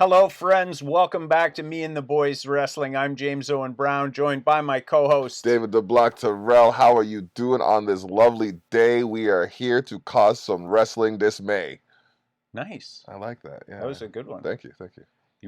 Hello, friends. Welcome back to Me and the Boys Wrestling. I'm James Owen Brown, joined by my co-host David the Block Terrell, how are you doing on this lovely day? We are here to cause some wrestling dismay. Nice. I like that. Yeah, That was a good one. Thank you.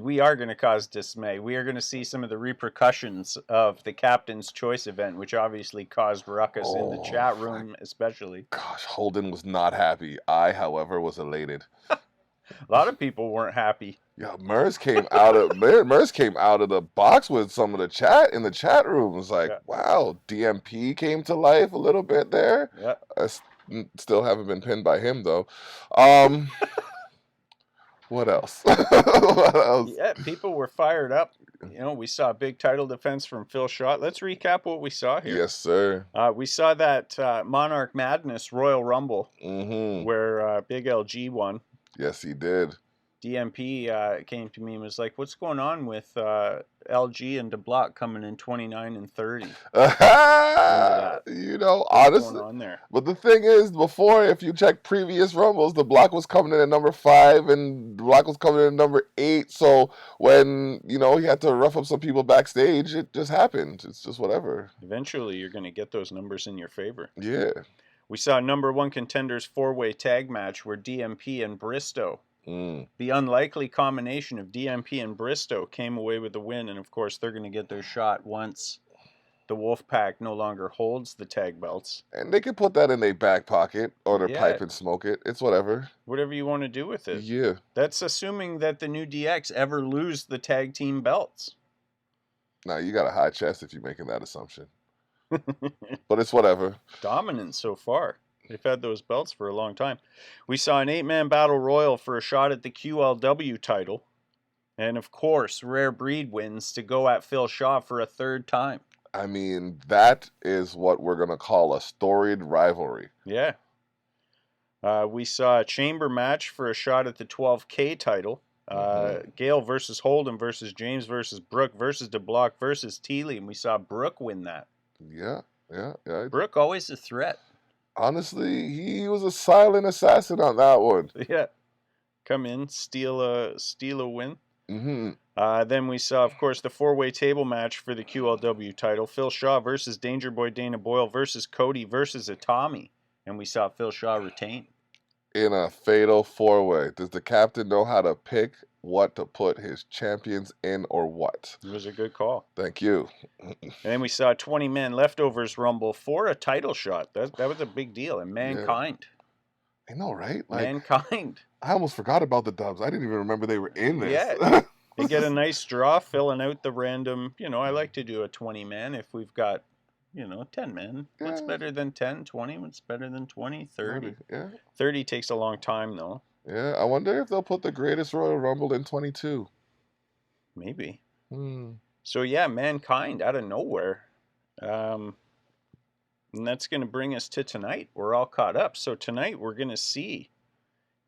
We are going to cause dismay. We are going to see some of the repercussions of the Captain's Choice event, which obviously caused ruckus in the chat room, especially. Gosh, Holden was not happy. I, however, was elated. A lot of people weren't happy. Yeah, Mers came out of the box with some of the chat in the chat room. It was like, wow, DMP came to life a little bit there. Yeah. I still haven't been pinned by him though. What else? What else? Yeah, people were fired up. You know, we saw a big title defense from Phil Shaw. Let's recap what we saw here. Yes, sir. We saw that Monarch Madness Royal Rumble where Big LG won. Yes, he did. DMP came to me and was like, "What's going on with LG and DeBlock coming in 29 and 30?" You know, honestly, what's going on there? But the thing is, before, if you check previous Rumbles, DeBlock was coming in at number 5 and DeBlock was coming in at number 8. So when, you know, he had to rough up some people backstage, it just happened. It's just whatever. Eventually, you're going to get those numbers in your favor. Yeah. We saw number 1 contenders 4-way tag match where DMP and Bristow. The unlikely combination of DMP and Bristow came away with the win, and of course they're going to get their shot once the Wolfpack no longer holds the tag belts. And they can put that in their back pocket or their pipe and smoke it. It's whatever. Whatever you want to do with it. Yeah. That's assuming that the new DX ever lose the tag team belts. Now, you got a high chest if you're making that assumption. But it's whatever. Dominant so far. They've had those belts for a long time. We saw an 8-man battle royal for a shot at the QLW title. And of course, Rare Breed wins to go at Phil Shaw for a third time. I mean, that is what we're going to call a storied rivalry. Yeah. We saw a chamber match for a shot at the 12K title. Gale versus Holden versus James versus Brooke versus DeBlock versus Teely. And we saw Brooke win that. Yeah. Brooke always a threat. Honestly, he was a silent assassin on that one. Yeah. Come in, steal a win. Then we saw, of course, the 4-way table match for the QLW title. Phil Shaw versus Danger Boy Dana Boyle versus Cody versus Itami. And we saw Phil Shaw retain. In a fatal 4-way. Does the captain know how to pick what to put his champions in or what? It was a good call. Thank you. And then we saw a 20-man leftovers rumble for a title shot. That was a big deal. And Mankind. Yeah. I know, right? Like, Mankind. I almost forgot about the Dubs. I didn't even remember they were in this. Yeah. They get a nice draw filling out the random, you know, I like to do a 20-man if we've got, you know, 10-man. Yeah. What's better than 10? 20? What's better than 20? 30. Yeah. 30 takes a long time, though. Yeah, I wonder if they'll put the greatest Royal Rumble in 22. Maybe. So, yeah, Mankind out of nowhere. And that's going to bring us to tonight. We're all caught up. So tonight we're going to see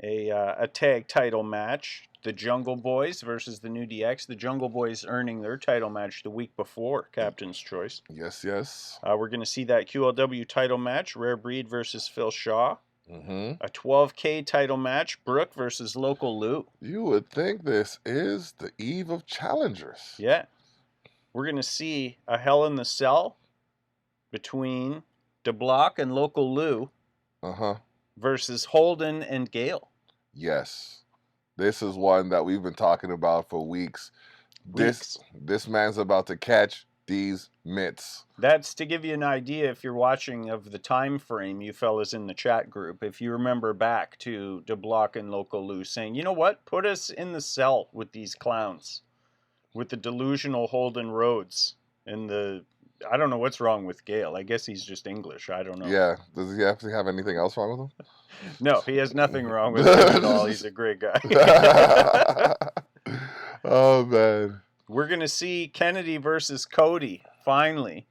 a tag title match. The Jungle Boys versus the New DX. The Jungle Boys earning their title match the week before Captain's Choice. Yes, yes. We're going to see that QLW title match. Rare Breed versus Phil Shaw. A 12K title match, Brooke versus Local Lou. You would think this is the eve of challengers. Yeah. We're going to see a Hell in the Cell between DeBlock and Local Lou versus Holden and Gale. Yes. This is one that we've been talking about for weeks. This man's about to catch these mitts. That's to give you an idea, if you're watching, of the time frame, you fellas in the chat group. If you remember back to DeBlock and Local Lou saying, you know what, put us in the cell with these clowns, with the delusional Holden Rhodes and the, I don't know what's wrong with Gale. I guess he's just English. I don't know. Yeah. Does he have to have anything else wrong with him? No, he has nothing wrong with him at all. He's a great guy. Oh, man. We're going to see Kennedy versus Cody, finally.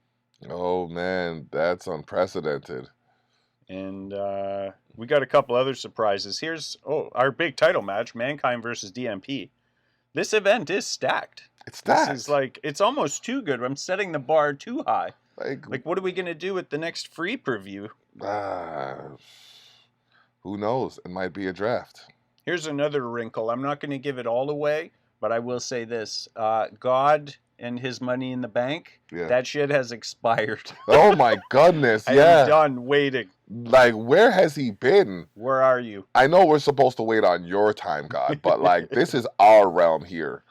Oh, man, that's unprecedented. And we got a couple other surprises. Here's our big title match, Mankind versus DMP. This event is stacked. It's stacked. This is like, it's almost too good. I'm setting the bar too high. Like what are we going to do with the next free preview? Who knows? It might be a draft. Here's another wrinkle. I'm not going to give it all away, But I will say this, God and his money in the bank, that shit has expired. Oh my goodness, I am done waiting. Like, where has he been? Where are you? I know we're supposed to wait on your time, God, but like, this is our realm here.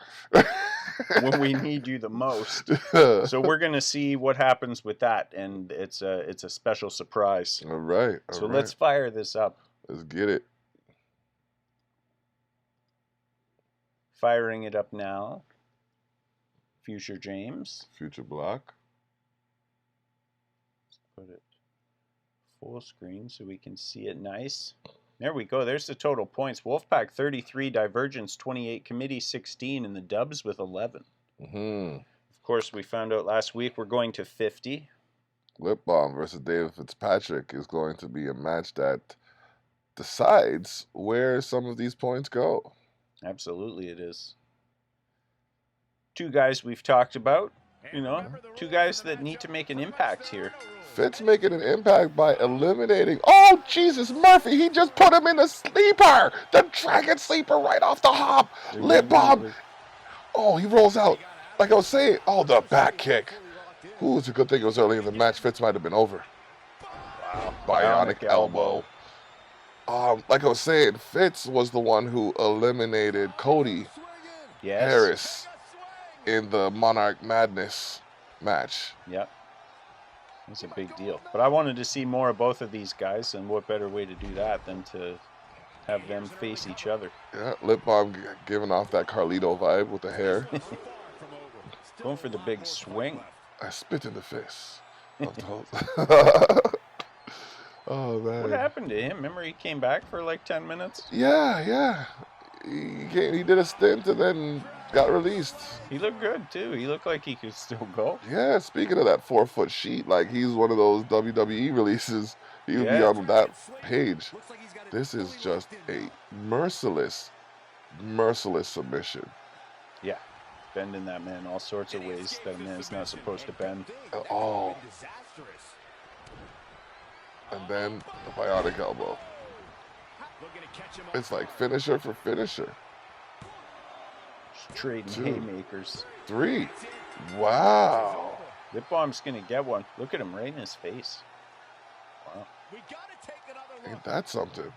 When we need you the most. So we're gonna see what happens with that, and it's a special surprise. All right. So let's fire this up. Let's get it. Firing it up now. Future James. Future Block. Let's put it full screen so we can see it nice. There we go. There's the total points. Wolfpack 33, Divergence 28, Committee 16, and the Dubs with 11. Mm-hmm. Of course, we found out last week we're going to 50. Lip Balm versus David Fitzpatrick is going to be a match that decides where some of these points go. Absolutely it is. Two guys we've talked about, you know, two guys that need to make an impact here. Fitz making an impact by eliminating, oh Jesus, Murphy, he just put him in the sleeper, the dragon sleeper right off the hop. Lip Balm, oh, he rolls out. Like I was saying, oh, the back kick. Ooh, it's a good thing it was early in the match. Fitz might have been over. Wow. Bionic elbow. Like I was saying, Fitz was the one who eliminated Cody Harris in the Monarch Madness match. Yep. It's a big deal. But I wanted to see more of both of these guys, and what better way to do that than to have them face each other. Yeah, Lip Balm giving off that Carlito vibe with the hair. Going for the big swing. I spit in the face. Oh, man. What happened to him? Remember he came back for like 10 minutes? Yeah. He did a stint and then got released. He looked good, too. He looked like he could still go. Yeah, speaking of that 4-foot sheet, like he's one of those WWE releases. He would be on that page. This is just a merciless submission. Yeah. Bending that man all sorts of ways that a man's not supposed to bend. Oh. And then the bionic elbow. It's like finisher for finisher. Just trading haymakers. 3. Wow. Lip Balm's gonna get one. Look at him right in his face. Wow. Ain't that something?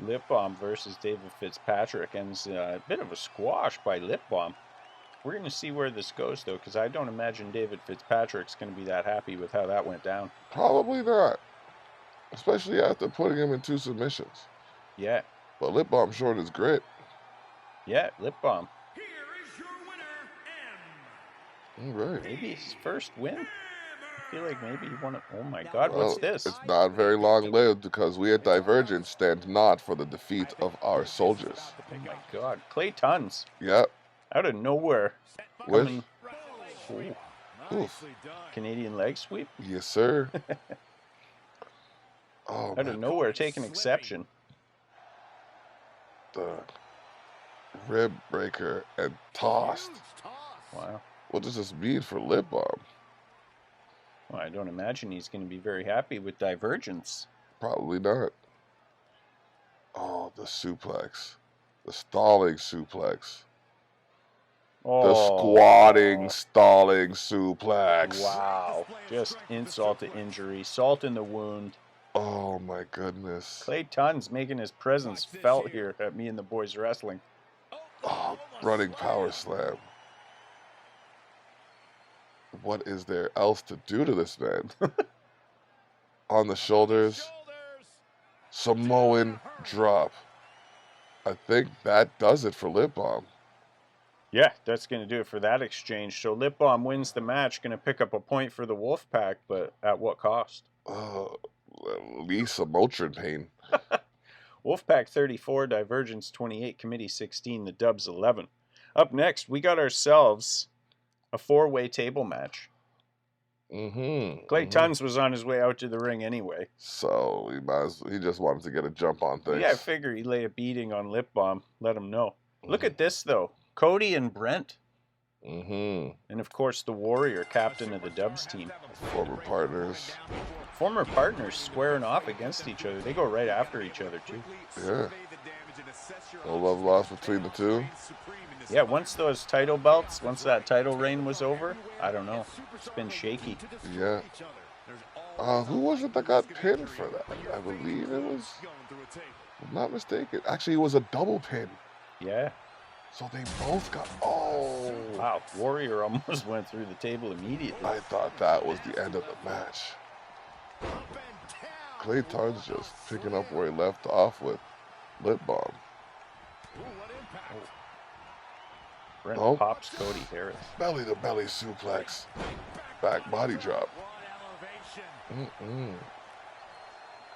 Lip Balm versus David Fitzpatrick, and it's a bit of a squash by Lip Balm. We're going to see where this goes, though, because I don't imagine David Fitzpatrick's going to be that happy with how that went down. Probably not. Especially after putting him in 2 submissions. Yeah. But Lip Balm showed his grit. Yeah, Lip Balm. Here is your winner, All right. Maybe his first win? I feel like maybe he won it. Oh my God, what's this? It's not very long-lived because we at Divergence stand not for the defeat of our soldiers. Oh my God. Clay Tons. Yep. Out of nowhere. With? Oof. Canadian leg sweep? Yes, sir. Oh, out of nowhere, taking exception. The rib breaker and tossed. Wow. What does this mean for Lip Balm? Well, I don't imagine he's going to be very happy with Divergence. Probably not. Oh, the suplex. The stalling suplex. Oh. The squatting, stalling suplex. Wow. Just insult to injury. Salt in the wound. Oh, my goodness. Clay Tons making his presence felt here at Me and the Boys Wrestling. Oh, running power slam. What is there else to do to this man? On the shoulders. Samoan drop. I think that does it for Lip Balm. Yeah, that's going to do it for that exchange. So Lip Balm wins the match, going to pick up a point for the Wolfpack, but at what cost? At least some Motrin pain. Wolfpack 34, Divergence 28, Committee 16, the Dubs 11. Up next, we got ourselves a 4-way table match. Clay Tons was on his way out to the ring anyway. So he just wanted to get a jump on things. Yeah, I figure he lay a beating on Lip Balm. Let him know. Look at this, though. Cody and Brent. And, of course, the Warrior, captain of the Dubs team. Former partners. Former partners squaring off against each other. They go right after each other, too. Yeah. No love lost between the two. Yeah, once those title belts, once that title reign was over, I don't know. It's been shaky. Yeah. Who was it that got pinned for that? I believe it was, if I'm not mistaken. Actually, it was a double pin. Yeah. So they both got. Oh. Wow, Warrior almost went through the table immediately. I thought that was the end of the match. Clay Tunn's just picking up where he left off with Lip Bomb. Brent pops Cody Harris. Belly to belly suplex. Back body drop.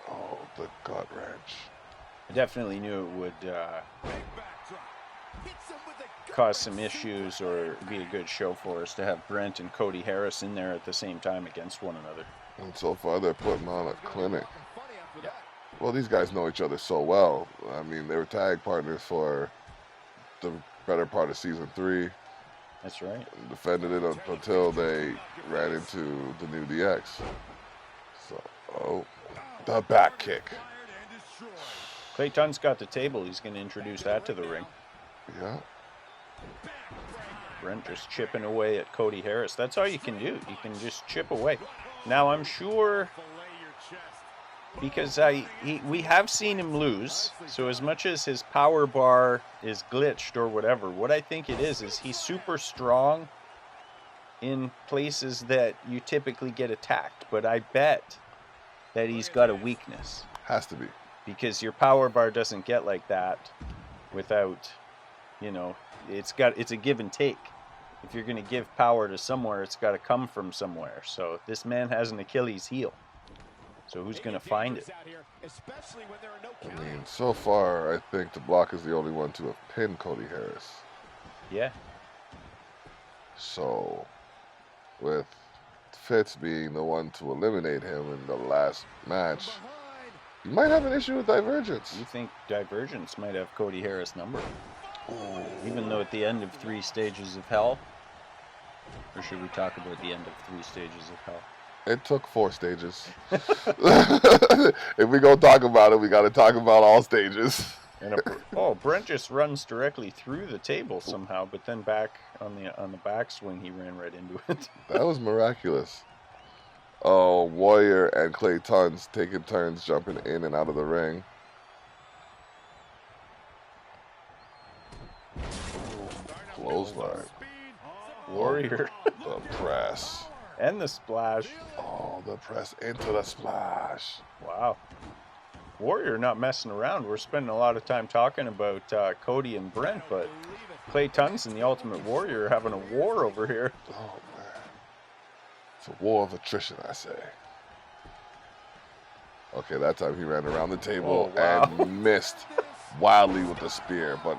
Oh, the gut wrench. I definitely knew it would cause some issues or be a good show for us to have Brent and Cody Harris in there at the same time against one another. And so far, they're putting on a clinic. Yeah. Well, these guys know each other so well. I mean, they were tag partners for the better part of season 3. That's right. Defended it until they ran into the new DX. So, the back kick. Clay Tunn's got the table. He's going to introduce that to the ring. Yeah. Brent just chipping away at Cody Harris. That's all you can do. You can just chip away. Now, I'm sure, because we have seen him lose, so as much as his power bar is glitched or whatever, what I think it is he's super strong in places that you typically get attacked. But I bet that he's got a weakness. Has to be. Because your power bar doesn't get like that without, it's a give and take. If you're going to give power to somewhere, it's got to come from somewhere. So this man has an Achilles heel. So who's going to find it? I mean, so far, I think the Block is the only one to have pinned Cody Harris. Yeah. So, with Fitz being the one to eliminate him in the last match, you might have an issue with Divergence. You think Divergence might have Cody Harris' number? Ooh. Even though at the end of 3 Stages of Hell? Or should we talk about the end of 3 Stages of Hell? It took 4 stages. If we go talk about it, we got to talk about all stages. And Brent just runs directly through the table somehow, but then back on the backswing, he ran right into it. That was miraculous. Oh, Warrior and Clay Tunn's taking turns jumping in and out of the ring. Clothesline. Warrior. The press. And the splash. Oh, the press into the splash. Wow. Warrior not messing around. We're spending a lot of time talking about Cody and Brent, but Clay Tunn's and the Ultimate Warrior are having a war over here. Oh, man. It's a war of attrition, I say. Okay, that time he ran around the table and missed wildly with the spear, but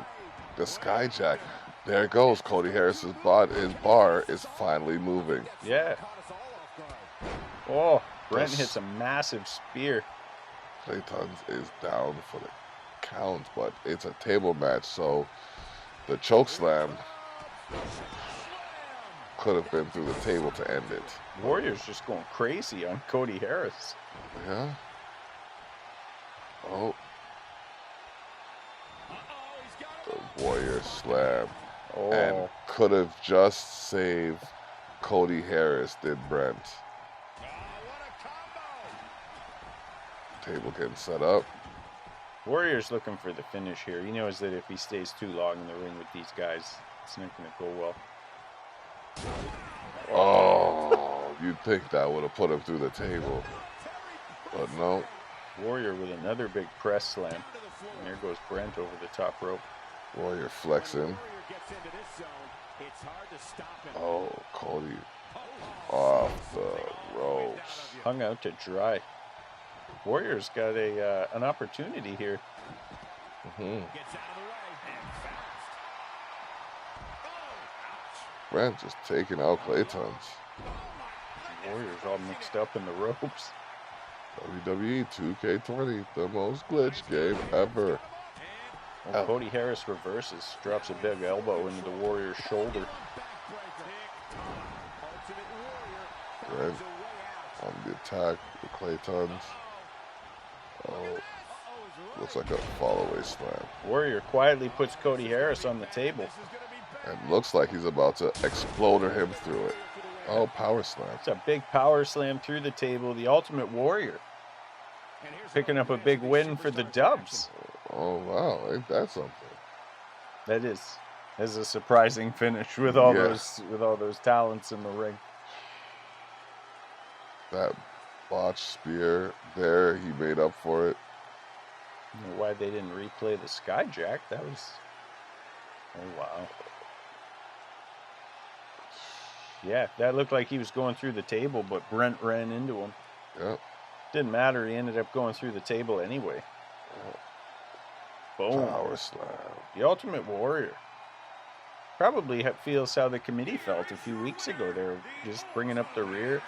the Skyjack, there it goes. Cody Harris's bar is finally moving. Yeah. Oh, Brent hits a massive spear. Clay Tunn's is down for the count, but it's a table match, so the choke slam could have been through the table to end it. Warrior's just going crazy on Cody Harris. Yeah. Oh. The Warrior slam. Oh. And could have just saved Cody Harris, did Brent. Table getting set up. Warrior's looking for the finish here. He knows that if he stays too long in the ring with these guys, it's not going to go well. Oh, you'd think that would have put him through the table. But no. Warrior with another big press slam. And there goes Brent over the top rope. Warrior flexing. Oh, Cody off the ropes. Hung out to dry. Warrior's got an opportunity here. Brent just taking out Clay Tunn's. Warrior's all mixed up in the ropes. WWE 2K20, the most glitch game ever. Well, Cody Harris reverses, drops a big elbow into the Warrior's shoulder. Brent on the attack with Clay Tunn's. Oh, Looks like a fall-away slam. Warrior quietly puts Cody Harris on the table. And looks like he's about to exploder him through it. Oh, power slam. It's a big power slam through the table. The Ultimate Warrior picking up a big win for the Dubs. Oh, wow. Ain't that something? That is a surprising finish with all those talents in the ring. That botched spear there, he made up for it. I don't know why they didn't replay the Skyjack. That was... Oh, wow. Yeah, that looked like he was going through the table, but Brent ran into him. Yep. Didn't matter. He ended up going through the table anyway. Yep. Boom. Power slam. The Ultimate Warrior. Probably feels how the committee felt a few weeks ago. They were just bringing up the rear.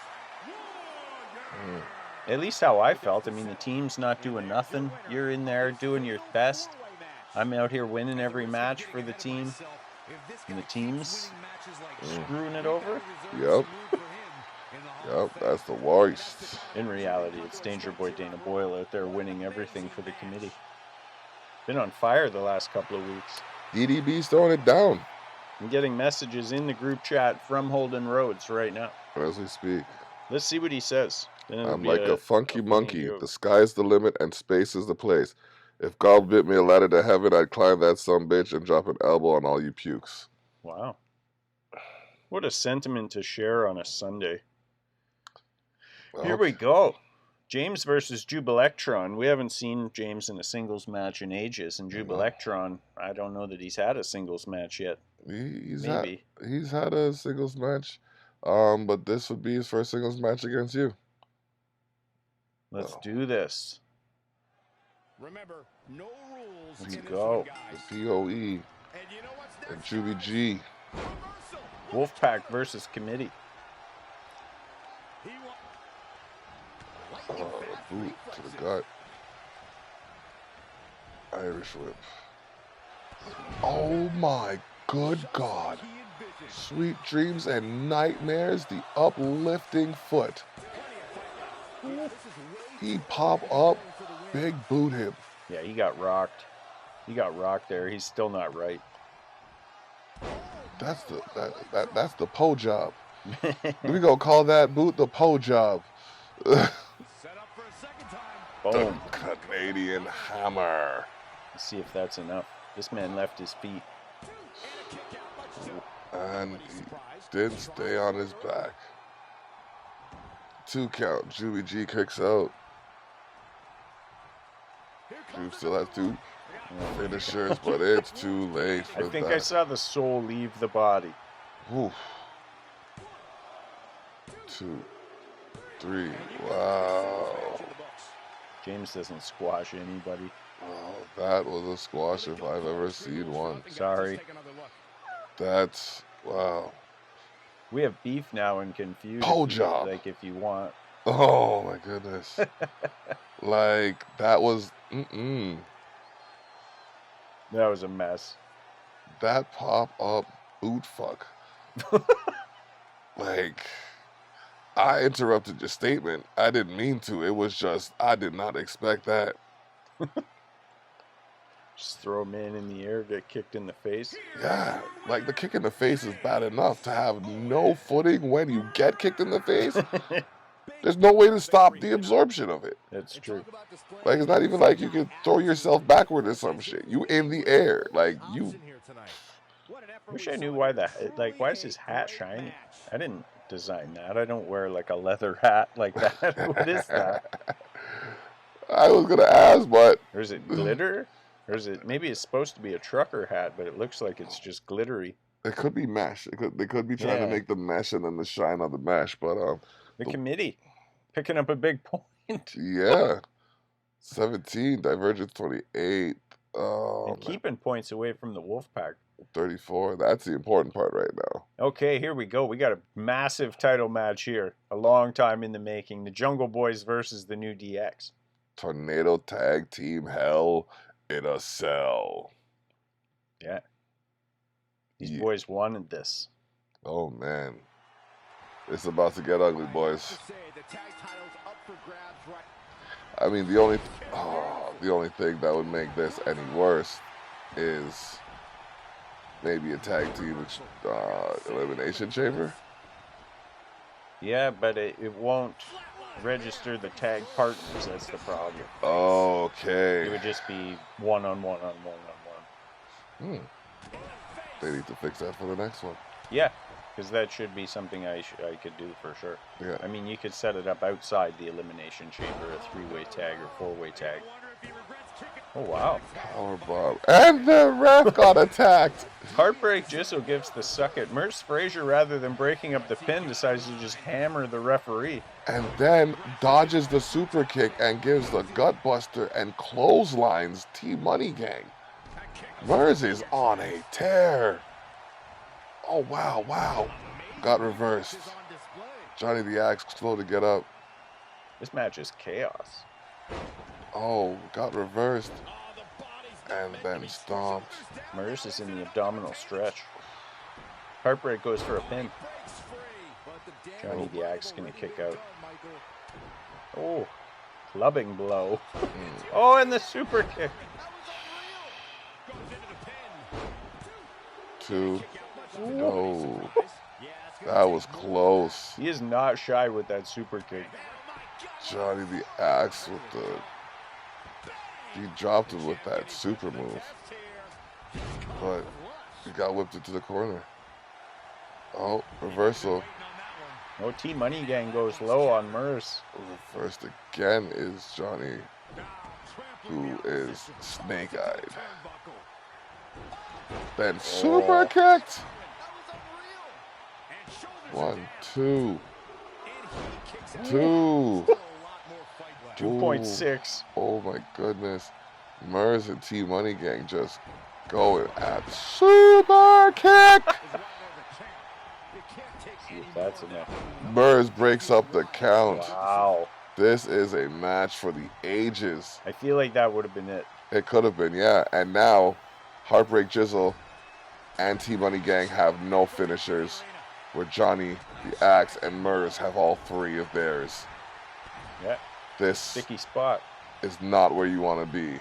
At least how I felt. I mean, the team's not doing nothing. You're in there doing your best. I'm out here winning every match for the team. And the team's screwing it over. Yep. Yep, that's the worst. In reality, it's Danger Boy Dana Boyle out there winning everything for the committee. Been on fire the last couple of weeks. DDB's throwing it down. I'm getting messages in the group chat from Holden Rhodes right now. As we speak. Let's see what he says. I'm like a funky monkey. The sky's the limit and space is the place. If God bit me a ladder to heaven, I'd climb that sumbitch and drop an elbow on all you pukes. Wow. What a sentiment to share on a Sunday. Okay. Here we go. James versus Jubilectron. We haven't seen James in a singles match in ages. And Jubilectron, I don't know that he's had a singles match yet. He's had a singles match. But this would be his first singles match against you. Let's do this. Remember, no rules. Let's go. The POE and Juby G. Wolfpack versus Committee. Boot to the gut. Irish whip. Oh my good God. Sweet dreams and nightmares, the uplifting foot. He pop up, big boot him. Yeah, he got rocked. He got rocked there. He's still not right. That's the Poe job. We gonna call that boot the Poe job. Boom. The Canadian hammer. Let's see if that's enough. This man left his feet. And he didn't stay on his back. 2 count. Juby G kicks out. Drew still has 2 finishers, but it's too late for that. I think I saw the soul leave the body. Oof. 2, 3. Wow. James doesn't squash anybody. Oh, that was a squash if I've ever seen one. Sorry. That's, wow. We have beef now and confused. Poe job. Like, if you want. Oh, my goodness. Like, that was, That was a mess. That pop-up boot fuck. Like, I interrupted your statement. I didn't mean to. It was just, I did not expect that. Just throw a man in the air, get kicked in the face. Yeah, like the kick in the face is bad enough. To have no footing when you get kicked in the face, there's no way to stop the absorption of it. That's true. Like, it's not even like you can throw yourself backward or some shit. You in the air. Like, you... Wish I knew why why is his hat shiny? I didn't design that. I don't wear like a leather hat like that. What is that? I was gonna ask, but... Or is it glitter? Or is it, maybe it's supposed to be a trucker hat, but it looks like it's just glittery. It could be mesh. They could be trying to make the mesh and then the shine on the mesh, but the committee picking up a big point. Yeah. 17, Divergence 28. And keeping points away from the Wolfpack. 34. That's the important part right now. Okay, here we go. We got a massive title match here. A long time in the making. The Jungle Boys versus the New DX. Tornado Tag Team Hell in a Cell. Yeah. These boys wanted this. Oh, man. It's about to get ugly, boys. I mean, the only thing that would make this any worse is maybe a tag team elimination chamber. Yeah, but it won't register the tag partners. That's the problem. Okay. It would just be one on one on one on one. They need to fix that for the next one. Yeah, because that should be something I could do for sure. Yeah. I mean, you could set it up outside the elimination chamber, a three-way tag or four-way tag. Oh, wow. Powerbomb. And the ref got attacked. Heartbreak Jizzle gives the suck at Merce Frazier rather than breaking up the pin, decides to just hammer the referee. And then dodges the super kick and gives the gutbuster and clotheslines T-Money Gang. Merz is on a tear. Oh, wow, wow. Got reversed. Johnny the Axe slow to get up. This match is chaos. Oh, got reversed. And then stomped. Merce is in the abdominal stretch. Heartbreak goes for a pin. Johnny the Axe gonna kick out. Oh, clubbing blow. Oh, and the super kick. 2. No. That was close. He is not shy with that super kick. Johnny the Axe with the... He dropped him with that super move. But he got whipped into the corner. Oh, reversal. Oh, T-Money Gang goes low on Merce. Reversed again is Johnny, who is snake-eyed. Then super kicked. 1, 2. 2. 2.6. Oh my goodness. Merz and T-Money Gang just going at super kick. See if that's enough. Merz breaks up the count. Wow. This is a match for the ages. I feel like that would have been it. It could have been, yeah. And now, Heartbreak Jizzle and T-Money Gang have no finishers, where Johnny, the Axe, and Merz have all 3 of theirs. Yeah. This Sticky spot. is not where you want to be,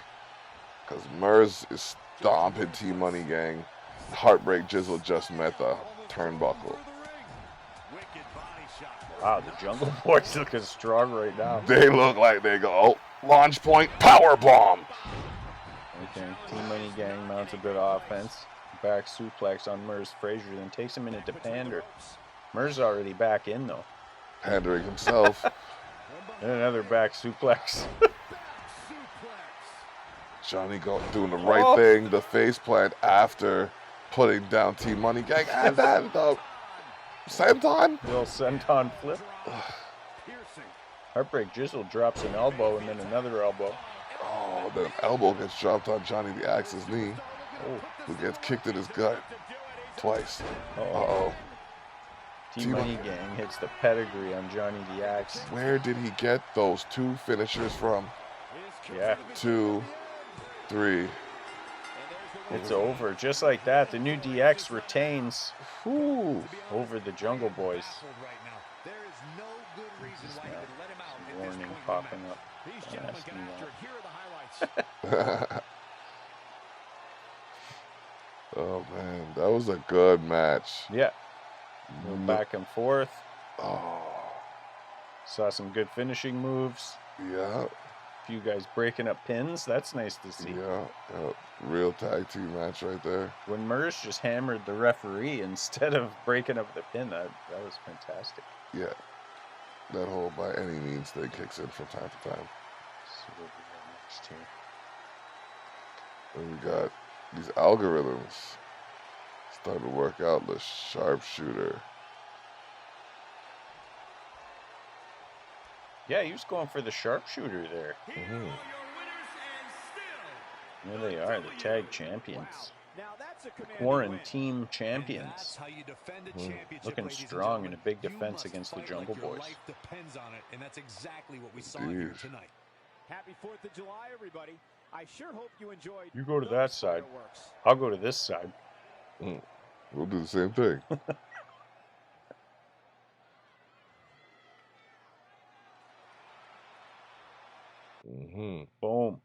because Merz is stomping T-Money Gang. Heartbreak Jizzle just met the turnbuckle. Wow, the Jungle Boys looking strong right now. They look like they go, oh, launch point, power bomb. Okay, T-Money Gang mounts a good offense. Back suplex on Merz Frazier, then takes a minute to pander. Merz already back in though. Pandering himself. And another back suplex. Johnny doing the right thing, the face plant after putting down T-Money Gang, and then the senton. Little senton flip. Heartbreak Jizzle drops an elbow and then another elbow. Oh, then an elbow gets dropped on Johnny the Axe's knee, who gets kicked in his gut twice. Uh-oh. T-Money Gang hits the pedigree on Johnny the Axe. Where did he get those 2 finishers from? Yeah. 2, 3. It's over. Just like that, the new DX retains over the Jungle Boys. Warning popping up. Oh man, that was a good match. Yeah. Back and forth. Oh. Saw some good finishing moves. Yeah. A few guys breaking up pins. That's nice to see. Yeah. Real tag team match right there. When Merz just hammered the referee instead of breaking up the pin, that was fantastic. Yeah. That whole by any means thing kicks in from time to time. So what we got next here? And we got these algorithms starting to work out. The sharpshooter. Yeah, he was going for the sharpshooter there. There they are, the tag champions. The quarantine champions. Looking strong in a big defense against the Jungle Boys. And that's exactly what we saw here tonight. Happy 4th of July, everybody. I sure hope you enjoyed. You go to that side. I'll go to this side. We'll do the same thing. Boom.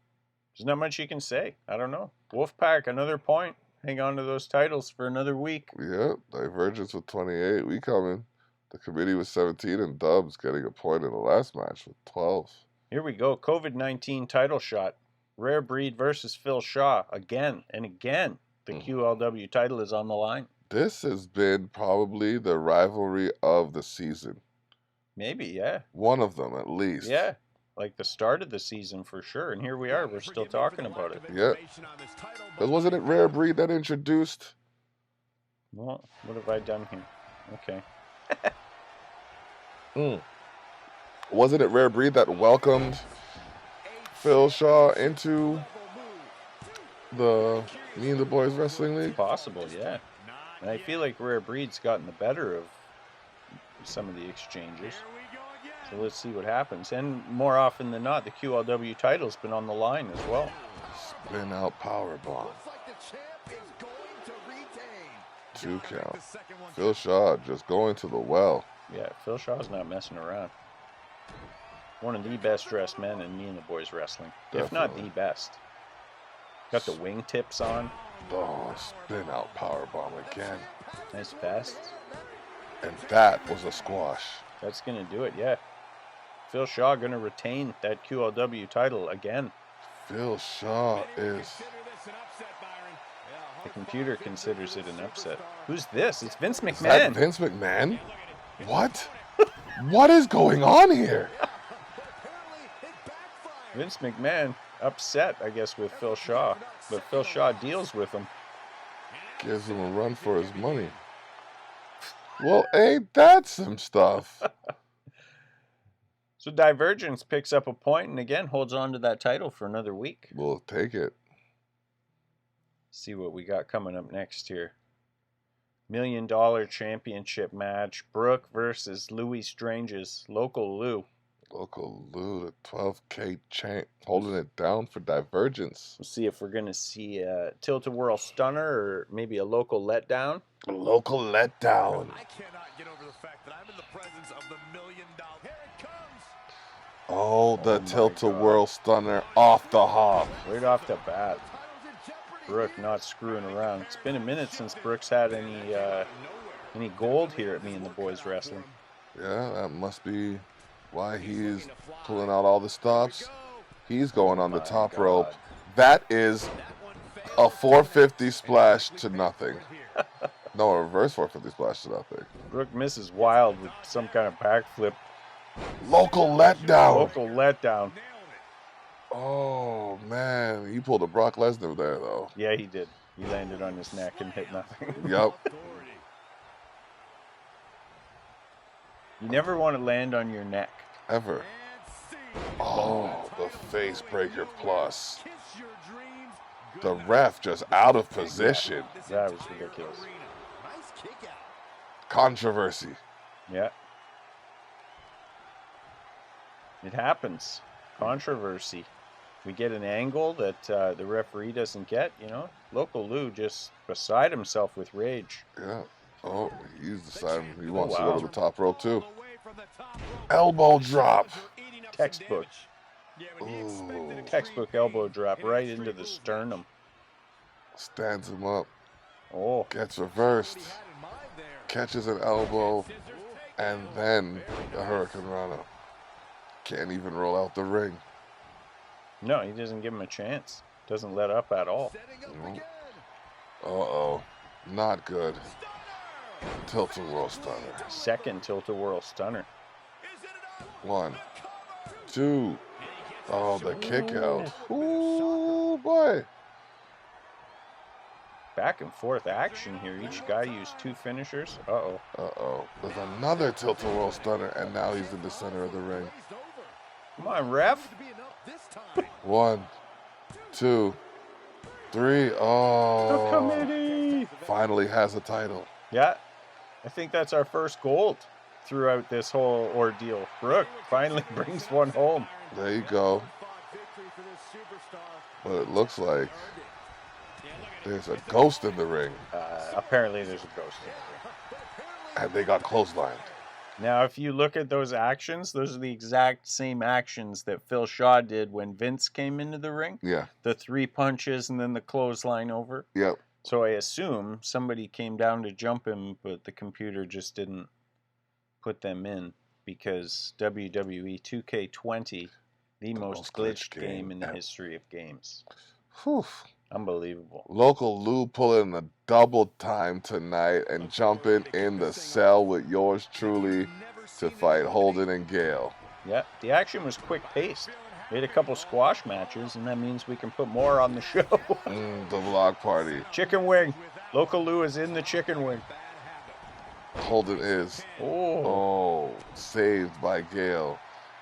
There's not much you can say. I don't know. Wolfpack, another point. Hang on to those titles for another week. Yep, Divergence with 28. We coming. The committee with 17 and Dubs getting a point in the last match with 12. Here we go. COVID-19 title shot. Rare Breed versus Phil Shaw. Again and again. The QLW title is on the line. This has been probably the rivalry of the season. Maybe, yeah. One of them, at least. Yeah. Like the start of the season for sure. And here we are. We're still talking about it. Yeah. Because wasn't it Rare Breed that introduced? Well, what have I done here? Okay. Wasn't it Rare Breed that welcomed Phil Shaw into the Me and the Boys Wrestling League? Possible, yeah. And I feel like Rare Breed's gotten the better of some of the exchanges. So let's see what happens. And more often than not, the QLW title's been on the line as well. Spin out powerbomb. 2 count. Phil Shaw just going to the well. Yeah, Phil Shaw's not messing around. One of the best dressed men in Me and the Boys Wrestling. Definitely. If not the best. Got the wing tips on. Oh, spin out powerbomb again. Nice fast. And that was a squash. That's going to do it, yeah. Phil Shaw going to retain that QLW title again. Phil Shaw is... The computer considers it an upset. Who's this? It's Vince McMahon. Is that Vince McMahon? What? What is going on here? Vince McMahon upset, I guess, with Phil Shaw. But Phil Shaw deals with him. Gives him a run for his money. Well, ain't that some stuff? So Divergence picks up a point and again holds on to that title for another week. We'll take it. See what we got coming up next here. $1 Million Championship match. Brooke versus Louis Strange's Local Lou. Local Lou, the 12K champ, holding it down for Divergence. We'll see if we're going to see a Tilt-A-Whirl Stunner or maybe a local letdown. A local letdown. I cannot get over the fact that I'm in the presence of the $1 million. Here it comes. Oh, the Tilt-A-Whirl Stunner off the hop. Right off the bat. Brooke not screwing around. It's been a minute since Brooke's had any gold here at Me and the Boys Wrestling. Yeah, that must be why he's pulling out all the stops. He's going on the top rope. That is a 450 splash to nothing. No, a reverse 450 splash to nothing. Brooke misses wild with some kind of backflip. Local letdown. Local letdown. Oh, man. He pulled a Brock Lesnar there, though. Yeah, he did. He landed on his neck and hit nothing. Yep. You never want to land on your neck. Ever. Oh, the face breaker plus. The ref just out of position. That was ridiculous. Controversy. Yeah. It happens. Controversy. We get an angle that the referee doesn't get, you know. Local Lou just beside himself with rage. Yeah. Oh, he's deciding he wants to wow. go to the top rope too. Elbow drop. Textbook. Ooh. Textbook elbow drop right into the sternum. Stands him up. Oh. Gets reversed. Catches an elbow. And then the Hurricane Rana. Can't even roll out the ring. No, he doesn't give him a chance. Doesn't let up at all. Nope. Uh-oh. Not good. Tilt-A-Whirl Stunner. Second Tilt-A-Whirl Stunner. 1, 2. Oh, the kick out. Ooh, boy. Back and forth action here. Each guy used 2 finishers. Uh-oh. Uh-oh. There's another Tilt-A-Whirl Stunner, and now he's in the center of the ring. Come on, ref. 1, 2, 3. Oh. The committee. Finally has a title. Yeah. I think that's our first gold throughout this whole ordeal. Brooke finally brings one home. There you go. But it looks like there's a ghost in the ring. Apparently there's a ghost in the ring. And they got clotheslined. Now, if you look at those actions, those are the exact same actions that Phil Shaw did when Vince came into the ring. Yeah. The 3 punches and then the clothesline over. Yep. So I assume somebody came down to jump him, but the computer just didn't put them in because WWE 2K20, the most glitched game in the history of games. Whew. Unbelievable. Local Lou pulling a double time tonight and jumping in the cell with yours truly to fight Holden and Gale. Yeah, the action was quick paced. We had a couple squash matches, and that means we can put more on the show. The Block Party. Chicken wing. Local Lou is in the chicken wing. Holden is. Oh, saved by Gale,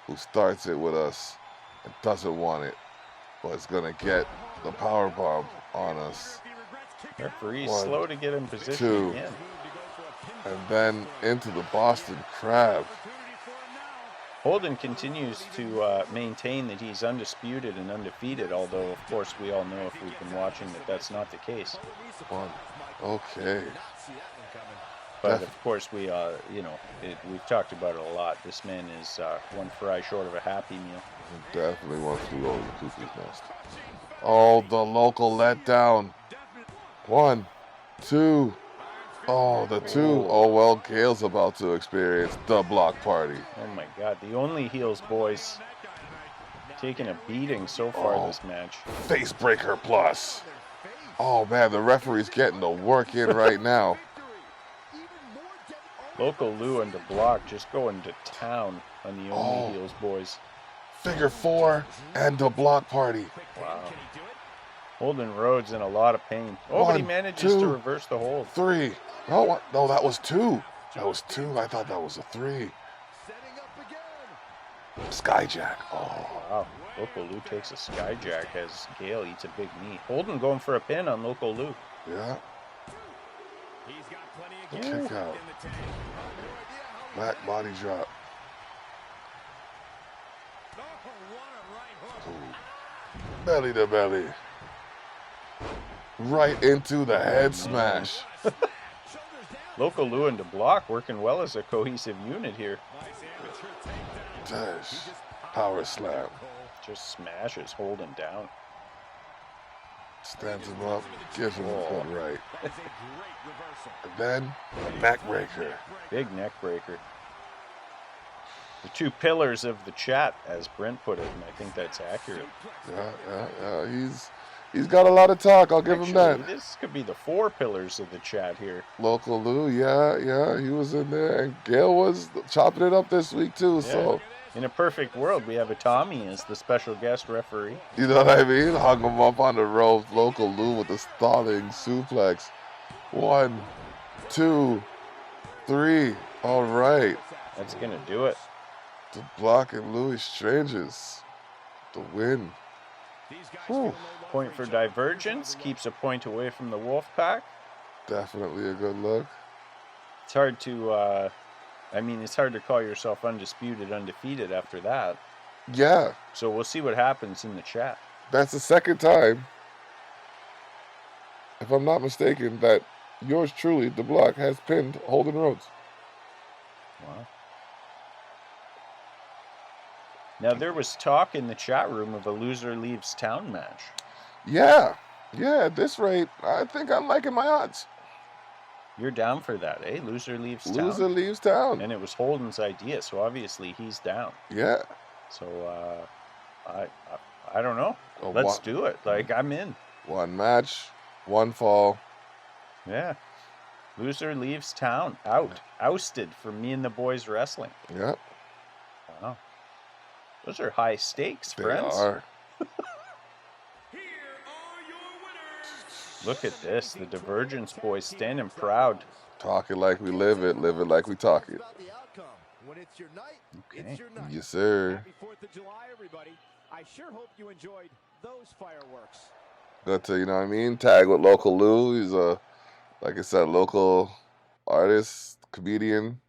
who starts it with us and doesn't want it, but it's going to get the power bomb on us. Referee's slow to get in position 2, again. and then into the Boston Crab. Holden continues to maintain that he's undisputed and undefeated, although, of course, we all know if we've been watching that that's not the case. 1. Okay. But, of course, we've talked about it a lot. This man is one fry short of a Happy Meal. He definitely wants to go to the cuckoo's nest. Oh, the local letdown. 1, 2. Oh, the 2. Oh, well, Gale's about to experience the Block Party. Oh, my God. The only heels, boys. Taking a beating so far this match. Face breaker plus. Oh, man, the referee's getting the work in right now. Local Lou and the Block just going to town on the only heels, boys. Figure 4 and the Block Party. Wow. Holden Rhodes in a lot of pain. Oh, but he manages to reverse the hold. 3. Oh, no, that was 2. That was 2. I thought that was a 3. Skyjack. Oh. Wow. Local Lou takes a Skyjack as Gale eats a big knee. Holden going for a pin on Local Lou. Yeah. Kick out. Back body drop. Ooh. Belly to belly. Right into the head smash. Local Lou and the Block working well as a cohesive unit here. Dash. Power slam. Just smashes Holden down. Stands him up, gives him a good right. And then, neck breaker. Big neck breaker. The 2 pillars of the chat, as Brent put it, and I think that's accurate. Yeah. He's got a lot of talk, I'll give him that. This could be the 4 pillars of the chat here. Local Lou, yeah, he was in there. And Gale was chopping it up this week, too, so... In a perfect world, we have a Tommy as the special guest referee. You know what I mean? Hung him up on the ropes. Local Lou with the stalling suplex. 1, 2, 3. All right. That's going to do it. The Block and Louis Strangers. The win. Whew. Point for Divergence. Keeps a point away from the Wolfpack. Definitely a good look. It's hard to... it's hard to call yourself undisputed, undefeated after that. Yeah. So we'll see what happens in the chat. That's the second time, if I'm not mistaken, that yours truly, the Block, has pinned Holden Rhodes. Wow. Now, there was talk in the chat room of a loser leaves town match. Yeah. At this rate, I think I'm liking my odds. You're down for that, eh? Loser leaves town. Loser leaves town. And it was Holden's idea, so obviously he's down. Yeah. So, I don't know. Let's do it. I'm in. 1 match, 1 fall. Yeah. Loser leaves town. Out. Ousted from Me and the Boys Wrestling. Yeah. Wow. Those are high stakes, friends. They are. Look at this. The Divergence boys standing proud. Talking like we live it, living like we talk it. Okay. Yes, sir. Happy 4th of July, everybody. I sure hope you enjoyed those fireworks. Good to, you know what I mean? Tag with Local Lou. He's a, like I said, local artist, comedian.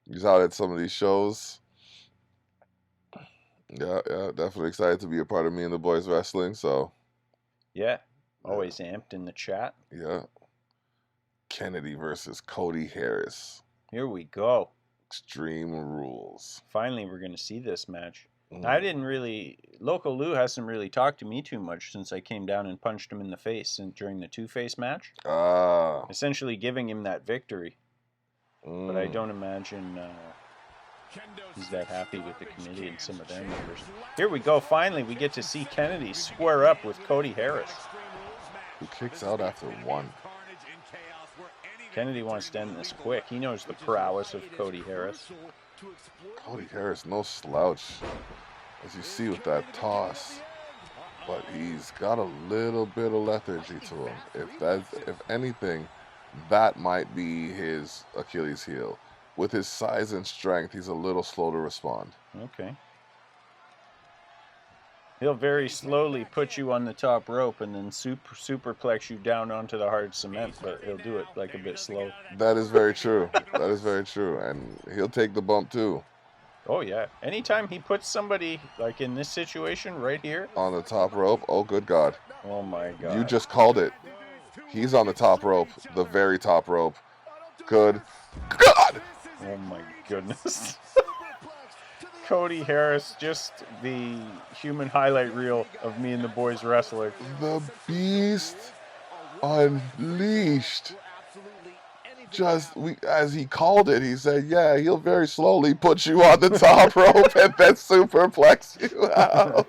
He's out at some of these shows. Yeah, definitely excited to be a part of Me and the Boys Wrestling, so. Yeah, always amped in the chat. Yeah. Kennedy versus Cody Harris. Here we go. Extreme Rules. Finally, we're going to see this match. I didn't really... Local Lou hasn't really talked to me too much since I came down and punched him in the face during the two-face match. Essentially giving him that victory. But I don't imagine he's that happy with the committee and some of their members. Here we go. Finally, we get to see Kennedy square up with Cody Harris. Who kicks out after 1. Kennedy wants to end this quick. He knows the prowess of Cody Harris. Cody Harris, no slouch, as you see with that toss. But he's got a little bit of lethargy to him. If anything, that might be his Achilles heel. With his size and strength, he's a little slow to respond. Okay. He'll very slowly put you on the top rope and then superplex you down onto the hard cement, but he'll do it like a bit slow. That is very true. That is very true. And he'll take the bump too. Oh, yeah. Anytime he puts somebody, like in this situation right here. On the top rope, oh, good God. Oh, my God. You just called it. He's on the top rope, the very top rope. Good God. Oh, my goodness. Cody Harris, just the human highlight reel of me and the boys wrestling. The Beast unleashed. As he called it, he said, yeah, he'll very slowly put you on the top rope and then superplex you out.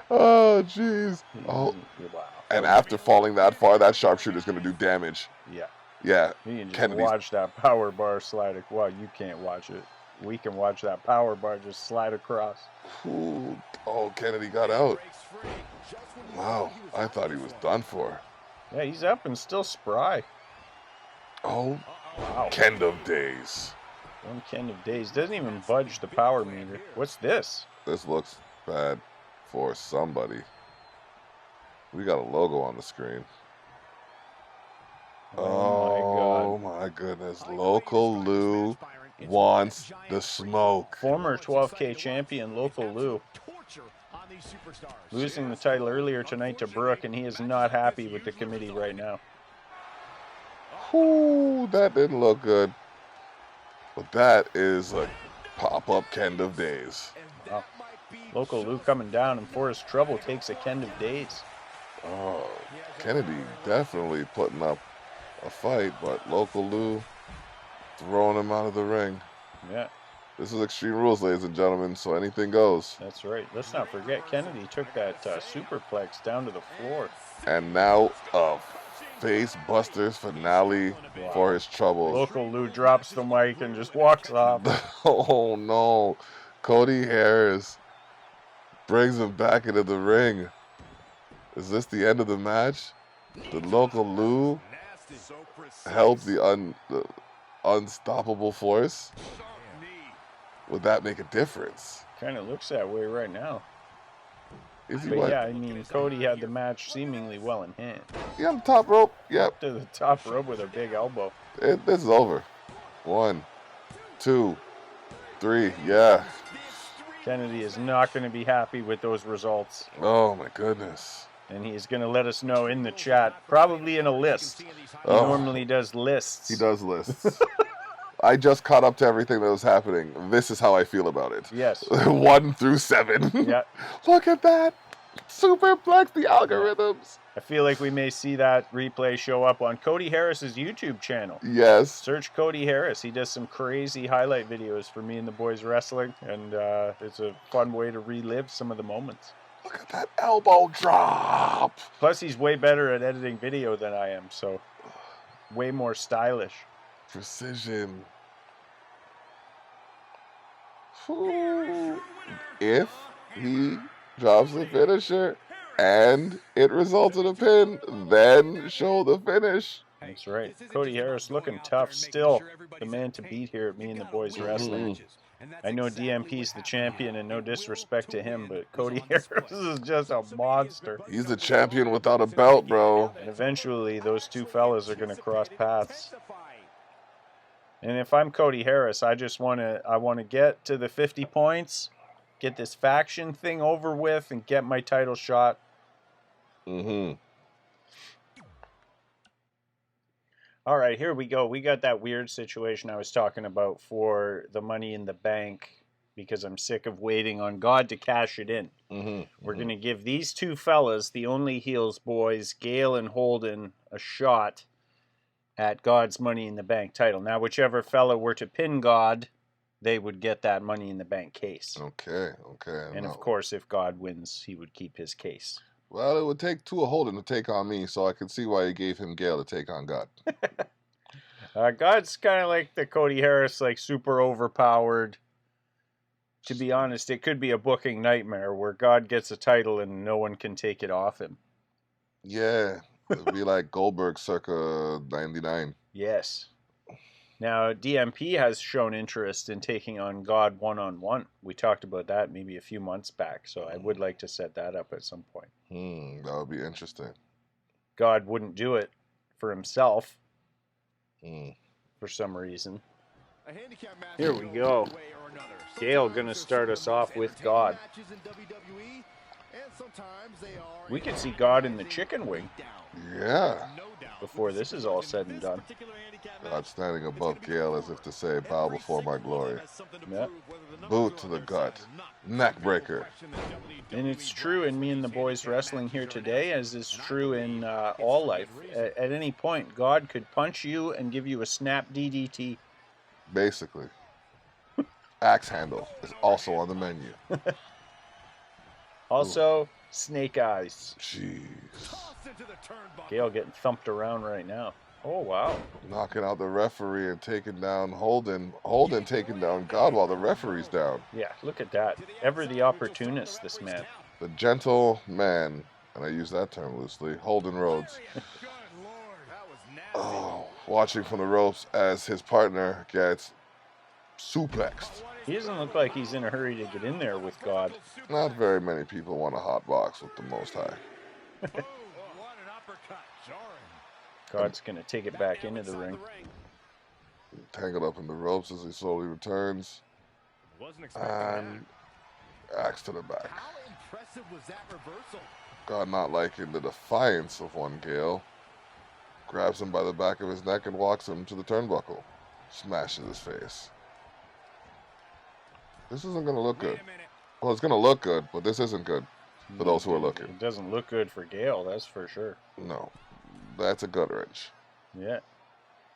Oh, jeez. Oh, wow. And after falling that far, that sharpshooter's going to do damage. Yeah. Yeah. You can just watch that power bar slide. Well, you can't watch it. We can watch that power bar just slide across. Ooh. Oh, Kennedy got out. Wow. I thought he was done for. Yeah, he's up and still spry. Oh, wow. Kend of Days. One Kend of Days. Doesn't even budge the power meter. What's this? This looks bad for somebody. We got a logo on the screen. Oh my goodness. Local Lou wants the smoke. Former 12K champion Local Lou. Losing the title earlier tonight to Brooke, and he is not happy with the committee right now. Whoo, that didn't look good. But that is a pop-up Kend of Days. Wow. Local Lou coming down, and for his trouble takes a Kend of Days. Oh, Kennedy definitely putting up a fight, but Local Lou throwing him out of the ring. Yeah. This is Extreme Rules, ladies and gentlemen, so anything goes. That's right. Let's not forget, Kennedy took that superplex down to the floor. And now a face busters finale for his troubles. Local Lou drops the mic and just walks off. Oh no. Cody Harris brings him back into the ring. Is this the end of the match? Did Local Lou help the unstoppable force? Would that make a difference? Kind of looks that way right now. Is he but what? Yeah, I mean, Cody had the match seemingly well in hand. Yeah, the top rope. Yep. To the top rope with a big elbow. This is over. 1, 2, 3. Yeah. Kennedy is not going to be happy with those results. Oh my goodness. And he is going to let us know in the chat, probably in a list. He normally does lists. He does lists. I just caught up to everything that was happening. This is how I feel about it. Yes. 1 through 7. Yeah. Look at that. Superplex the algorithms. I feel like we may see that replay show up on Cody Harris's YouTube channel. Yes. Search Cody Harris. He does some crazy highlight videos for me and the boys wrestling, and it's a fun way to relive some of the moments. Look at that elbow drop. Plus, he's way better at editing video than I am, so way more stylish. Precision. Ooh. If he drops the finisher and it results in a pin, then show the finish. That's right. Cody Harris looking tough. Still the man to beat here at me and the boys wrestling. I know DMP's the champion, and no disrespect to him, but Cody Harris is just a monster. He's the champion without a belt, bro. And eventually, those two fellas are going to cross paths. And if I'm Cody Harris, I want to get to the 50 points, get this faction thing over with, and get my title shot. All right, here we go. We got that weird situation I was talking about for the money in the bank because I'm sick of waiting on God to cash it in. We're going to give these two fellas, the only heels boys, Gale and Holden, a shot at God's Money in the Bank title. Now, whichever fella were to pin God, they would get that Money in the Bank case. Okay. And of course, if God wins, he would keep his case. Well, it would take two of Holden to take on me, so I can see why he gave him Gale to take on God. God's kind of like the Cody Harris, like super overpowered. To be honest, it could be a booking nightmare where God gets a title and no one can take it off him. Yeah, it'd be like Goldberg circa 99. Yes. Now, DMP has shown interest in taking on God one-on-one. We talked about that maybe a few months back, so I would like to set that up at some point. That would be interesting. God wouldn't do it for himself for some reason. Here we go. Gale gonna start us off with God. We could see God in the chicken wing. Yeah. Before this is all said and done. God standing above Gale as if to say, bow before my glory. Yep. Boot to the gut. Neck breaker. And it's true in Me and the Boys Wrestling here today, as is true in all life. At any point, God could punch you and give you a snap DDT. Basically. Axe handle is also on the menu. Also, snake eyes. Jeez. Gale getting thumped around right now. Oh, wow. Knocking out the referee and taking down Holden. Holden taking down God while the referee's down. Yeah, look at that. Ever the opportunist, this man. The gentle man, and I use that term loosely, Holden Rhodes. Oh, watching from the ropes as his partner gets suplexed. He doesn't look like he's in a hurry to get in there with God. Not very many people want a hot box with the Most High. God's going to take it back into the ring. Tangled up in the ropes as he slowly returns. And axe to the back. God not liking the defiance of one Gale. Grabs him by the back of his neck and walks him to the turnbuckle. Smashes his face. This isn't going to look good. Well, it's going to look good, but this isn't good for those who are looking. It doesn't look good for Gale, that's for sure. No. That's a gut wrench. Yeah.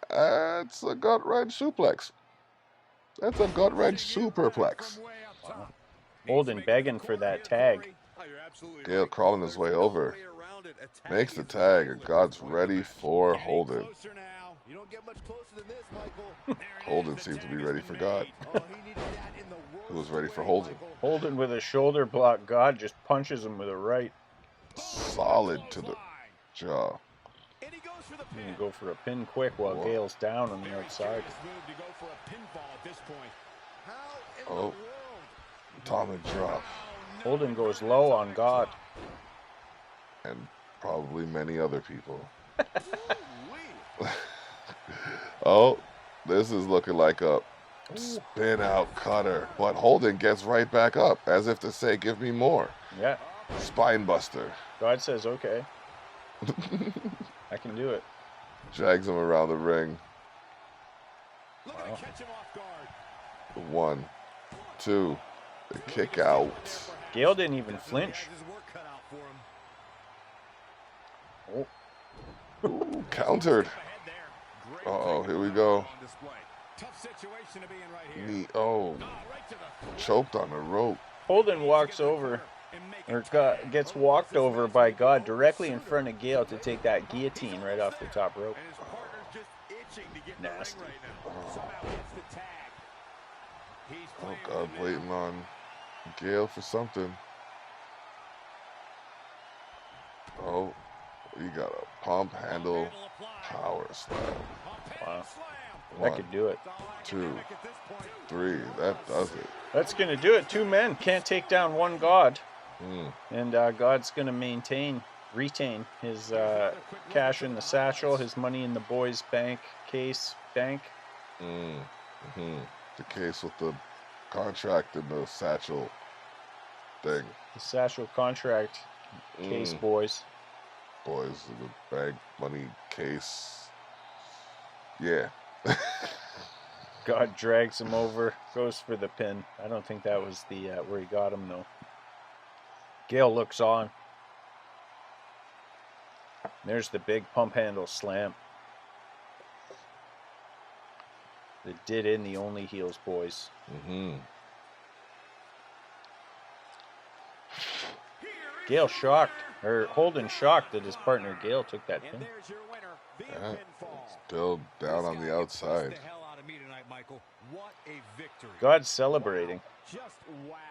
That's a gut wrench suplex. That's a gut wrench superplex. Wow. Holden begging for that tag. Gale crawling his way over. Makes the tag, and God's ready for Holden. Holden seemed to be ready for God. Who was ready for Holden? Holden with a shoulder block. God just punches him with a right. Solid to the jaw. You can go for a pin quick while Gale's down on the outside. Oh, atomic drop. Holden goes low on God. And probably many other people. Oh, this is looking like a spin out cutter. But Holden gets right back up as if to say, give me more. Yeah. Spine buster. God says, okay. I can do it. Drags him around the ring. Wow. 1, 2, the kick out. Gale didn't even flinch. Oh. Ooh, countered. Uh-oh, here we go. Knee, oh, choked on the rope. Holden walks over, or gets walked over by God directly in front of Gale to take that guillotine right off the top rope. Nasty. Oh, God, waiting on Gale for something. Oh, we got a pump handle power slam. Wow. 1, That could do it. 2, 3, that does it. That's going to do it. Two men can't take down one God. And God's going to retain his cash in the satchel, his money in the boys' bank. The case with the contract and the satchel thing. The satchel contract case, boys. Boys, the bank money case. Yeah. God drags him over, goes for the pin. I don't think that was the where he got him, though. Gale looks on. There's the big pump handle slam. It did in the only heels, boys. Gale shocked, or Holden shocked that his partner Gale took that pin. Yeah, still down on the outside. God's celebrating.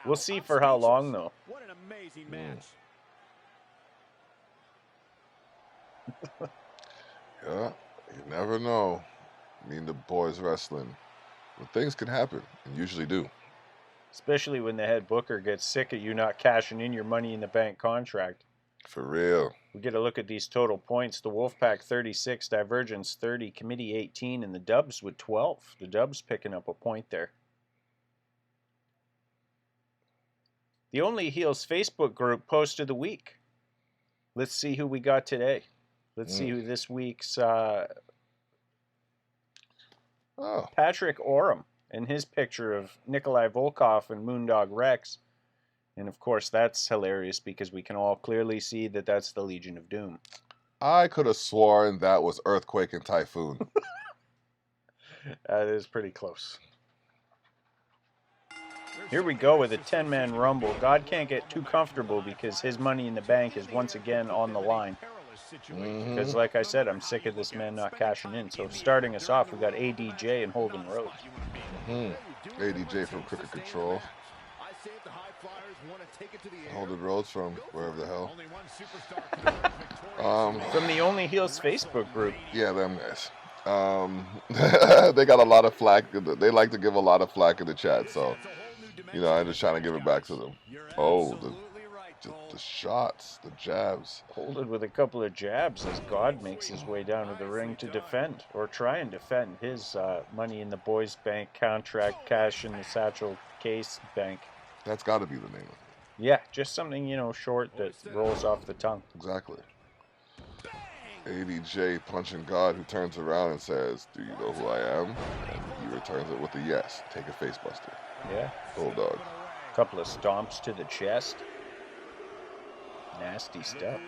We'll see for how long, though. What an amazing match. Yeah, you never know. I mean, the boys wrestling. But things can happen, and usually do. Especially when the head booker gets sick of you not cashing in your Money in the Bank contract. For real. We get a look at these total points. The Wolfpack 36, Divergence 30, Committee 18, and the Dubs with 12. The Dubs picking up a point there. The Only Heels Facebook group post of the week. Let's see who we got today. Let's see who this week's Patrick Oram and his picture of Nikolai Volkov and Moondog Rex. And of course, that's hilarious because we can all clearly see that that's the Legion of Doom. I could have sworn that was Earthquake and Typhoon. That is pretty close. Here we go with a 10-man rumble. God can't get too comfortable because his Money in the Bank is once again on the line. Because like I said, I'm sick of this man not cashing in. So starting us off, we got ADJ and Holden Rhodes. ADJ from Crooked Control. Holden Rhodes from wherever the hell. From the Only Heels Facebook group. Yeah, them guys. They got a lot of flack. They like to give a lot of flack in the chat, so you know, I'm just trying to give it back to them. Oh, the shots, the jabs. Holden with a couple of jabs as God makes his way down to the ring to defend, or try and defend his Money in the Boys Bank contract, cash in the Satchel Case Bank. That's got to be the name of it. Yeah, just something, you know, short that rolls off the tongue. Exactly. ADJ punching God, who turns around and says, "Do you know who I am?" And he returns it with a yes. Take a face buster. Yeah. Bulldog. Couple of stomps to the chest. Nasty stuff.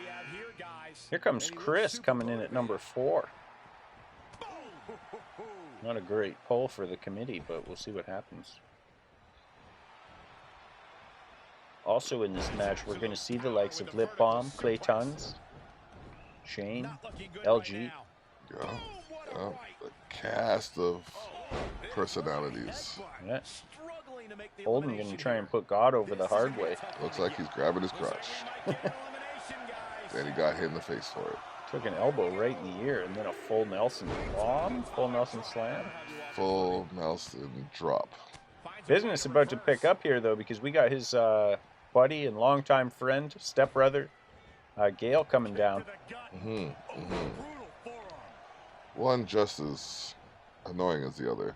Here comes Chris coming in at number 4. Not a great pull for the committee, but we'll see what happens. Also in this match, we're going to see the likes of Lip Bomb, Clay Tons, Shane, LG. Yeah. A cast of personalities. Yeah. Holden going to try and put God over the hard way. Looks like he's grabbing his crotch. And he got hit in the face for it. Took an elbow right in the ear and then a full Nelson bomb, full Nelson slam. Full Nelson drop. Business about to pick up here, though, because we got his buddy and longtime friend, stepbrother, Gale, coming down. One just as annoying as the other.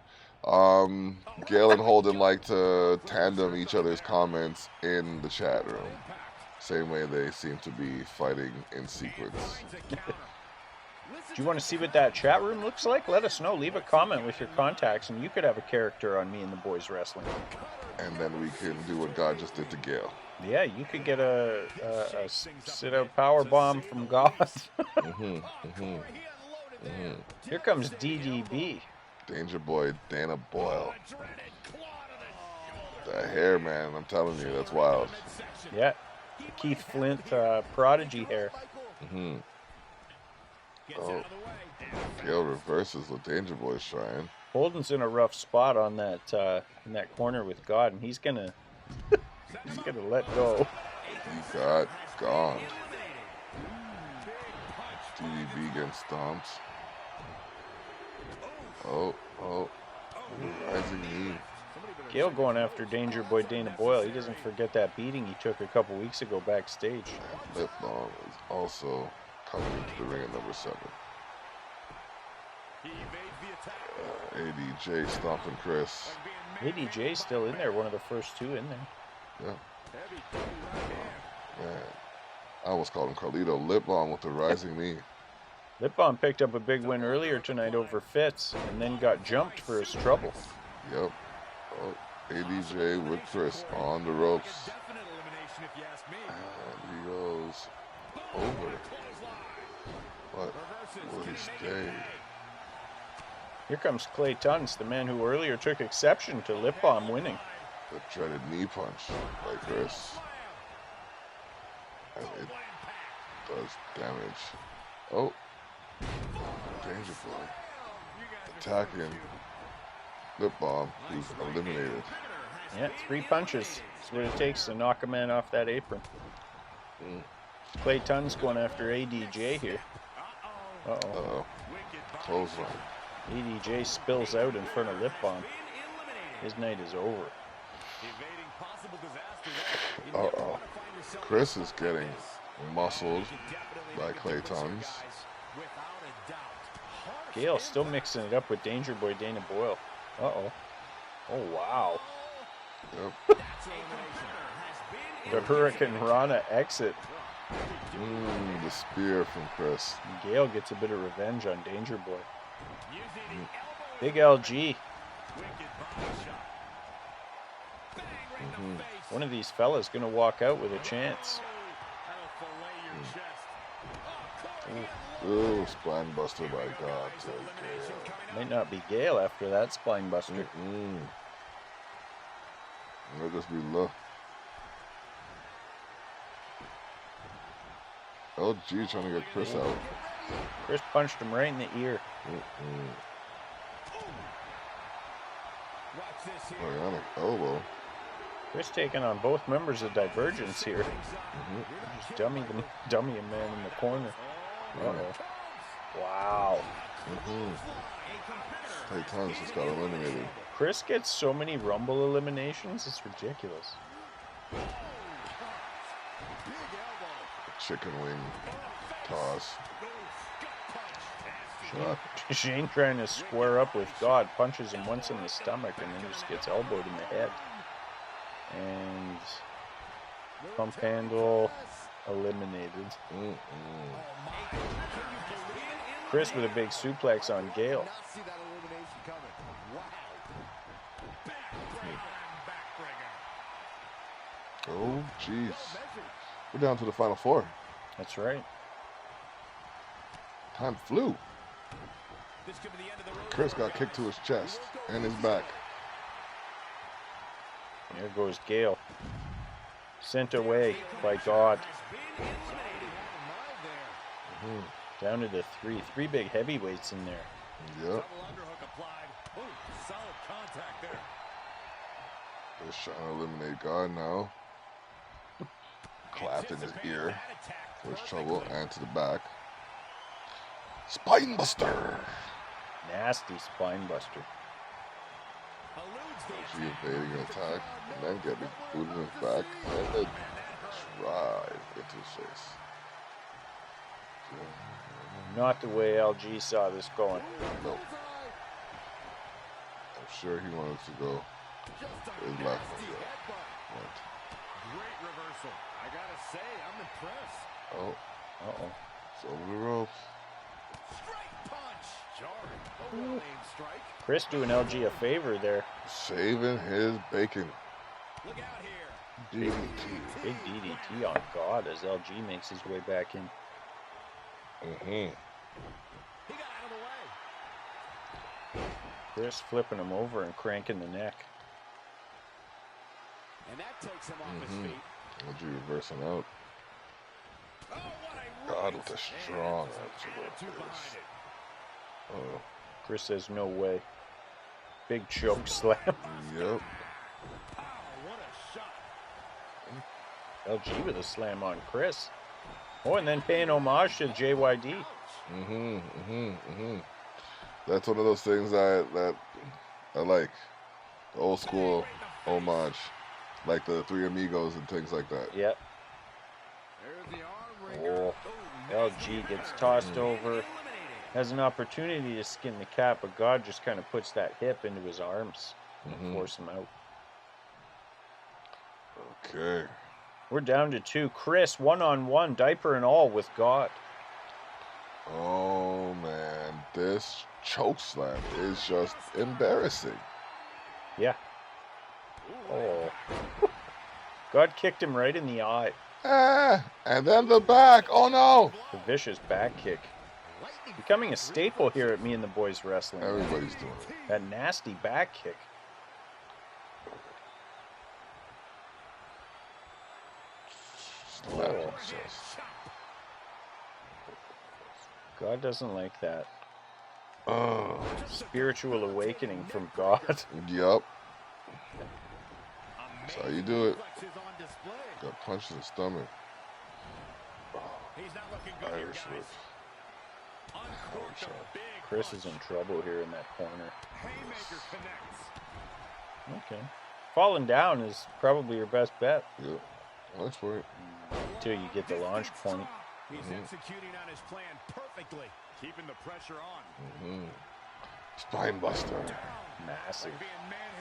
Gale and Holden like to tandem each other's comments in the chat room. Same way they seem to be fighting in sequence. Do you want to see what that chat room looks like? Let us know. Leave a comment with your contacts, and you could have a character on Me and the Boys Wrestling. And then we can do what God just did to Gale. Yeah, you could get a sit-out power bomb from God. Here comes DDB. Danger Boy Dana Boyle. The hair, man, I'm telling you, that's wild. Yeah, Keith Flint prodigy hair. Oh, Gale reverses what Danger Boy's trying. Holden's in a rough spot on that in that corner with God, and he's gonna let go. He got gone. DDB getting stomped. Oh, rising knee. Gale going after Danger Boy Dana Boyle. He doesn't forget that beating he took a couple weeks ago backstage. Lip Bomb is also coming into the ring at number 7. ADJ stomping Chris. ADJ still in there, one of the first 2 in there. Yeah. Man, I almost called him Carlito. Lip Bomb with the rising knee. Lip Balm picked up a big win earlier tonight over Fitz and then got jumped for his trouble. Yep. Oh, ADJ with Chris on the ropes. And he goes over. But will he stay? Here comes Clay Tuns, the man who earlier took exception to Lip Balm winning. The dreaded knee punch by Chris. And it does damage. Oh. Danger Boy. Attacking Lip Balm, who's eliminated. Yeah, 3 punches. That's what it takes to knock a man off that apron. Clay Tuns going after ADJ here. Uh-oh. Clothesline. ADJ spills out in front of Lip Balm. His night is over. Uh-oh. Chris is getting muscled by Clay Tuns. Gale still mixing it up with Danger Boy Dana Boyle. Uh-oh. Oh, wow. Yep. The Hurricane Rana exit. The spear from Chris. Gale gets a bit of revenge on Danger Boy. Big LG. One of these fellas gonna walk out with a chance. Ooh, spine buster by God. Might not be Gale after that spine buster. It'll just be low. LG trying to get Chris out. Chris punched him right in the ear. Bionic elbow. Chris taking on both members of Divergence here. Just dummy a man in the corner. Uh-oh. Wow. Clay Tuns just got eliminated. Chris gets so many Rumble eliminations, it's ridiculous. Chicken wing toss. Shane trying to square up with God, punches him once in the stomach and then just gets elbowed in the head. And pump handle eliminated. Chris with a big suplex on Gale. Oh, jeez. We're down to the final 4. That's right. Time flew. Chris got kicked to his chest and his back. There goes Gale. Sent away by God. Down to the 3. 3 big heavyweights in there. Yep. Just trying to eliminate God now. Clapped in his ear for his trouble and to the back. Spine buster. Nasty spine buster. She evading an attack and then getting booted in his back and then drive into his face. Not the way LG saw this going. Nope. I'm sure he wanted to go his left foot. Great reversal. I gotta say, I'm impressed. Oh. Uh-oh. It's over the ropes. Straight punch. Jarring. Well-aimed strike. Chris doing LG a favor there. Saving his bacon. Look out here. DDT. Big DDT on God as LG makes his way back in. He got out of the way. Chris flipping him over and cranking the neck. And that takes him off his feet. LG reversing out. Oh, what a God with a strong attitude. Oh. Chris says no way. Big choke slam. Yep. Oh, what a shot. LG with a slam on Chris. Oh, and then paying homage to JYD. That's one of those things that I like. The old school homage. Like the Three Amigos and things like that. Yep. Oh, LG gets tossed over. Has an opportunity to skin the cat, but God just kind of puts that hip into his arms and force him out. Oh man, this choke slam is just embarrassing. Yeah. Oh. God kicked him right in the eye. And then the back. Oh no. The vicious back kick. Becoming a staple here at Me and the Boys Wrestling. Everybody's doing it. That nasty back kick. Oh. God doesn't like that. Oh. Spiritual awakening from God. Yup. That's how you do it. Got punched in the stomach. Irish whip. Chris is in trouble here in that corner. Okay. Falling down is probably your best bet. Yep. That's for it. Until you get the launch point. He's executing on his plan perfectly, keeping the pressure on. Spine buster. Massive.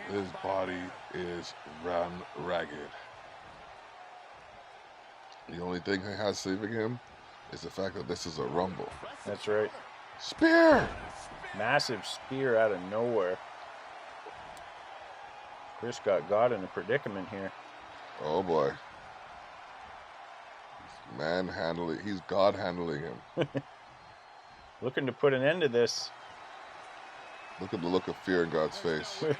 His body is run ragged. The only thing he has saving him is the fact that this is a rumble. That's right. Spear! Massive spear out of nowhere. Chris got God in a predicament here. Oh boy. He's God handling him. Looking to put an end to this. Look at the look of fear in God's face. You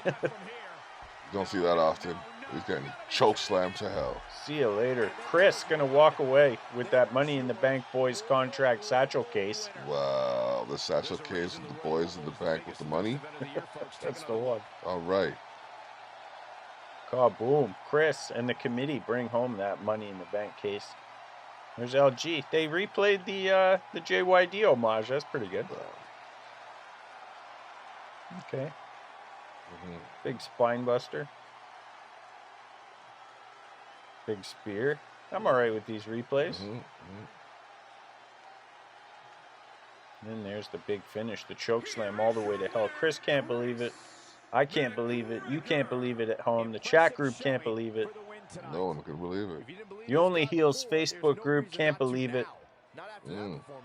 don't see that often. He's getting choke slammed to hell. See you later. Chris gonna walk away with that Money in the Bank Boys contract satchel case. Wow, the satchel case with the boys in the bank with the money. That's the one. All right. Kaboom. Chris and the committee bring home that Money in the Bank case. There's LG. They replayed the JYD homage. That's pretty good. Okay. Big spine buster. Big spear. I'm all right with these replays. And then there's the big finish, the choke slam all the way to hell. Chris can't believe it. I can't believe it. You can't believe it at home. The chat group can't believe it. No one can believe it. The Only Heels Facebook group can't believe it.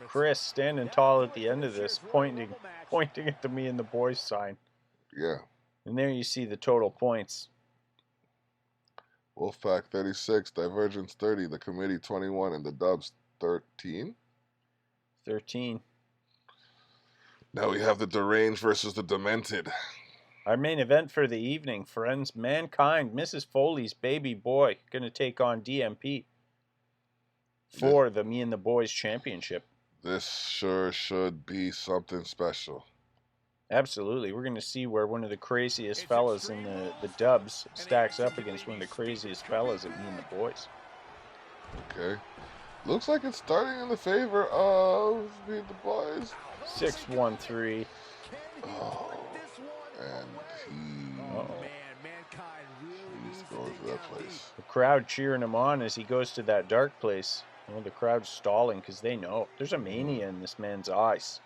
Chris standing tall at the end of this, pointing at the Me and the Boys sign. Yeah. And there you see the total points. Wolfpack 36, Divergence 30, the Committee 21, and the Dubs 13. 13. Now we have the Deranged versus the Demented. Our main event for the evening, friends. Mankind, Mrs. Foley's baby boy, going to take on DMP for the Me and the Boys Championship. This sure should be something special. Absolutely. We're going to see where one of the craziest fellas in the Dubs stacks up against one of the craziest fellas at Me and the Boys. Okay. Looks like it's starting in the favor of Me and the Boys. 6-1-3. Oh. And he's going to that place. The crowd cheering him on as he goes to that dark place. Well, the crowd's stalling because they know there's a mania in this man's eyes.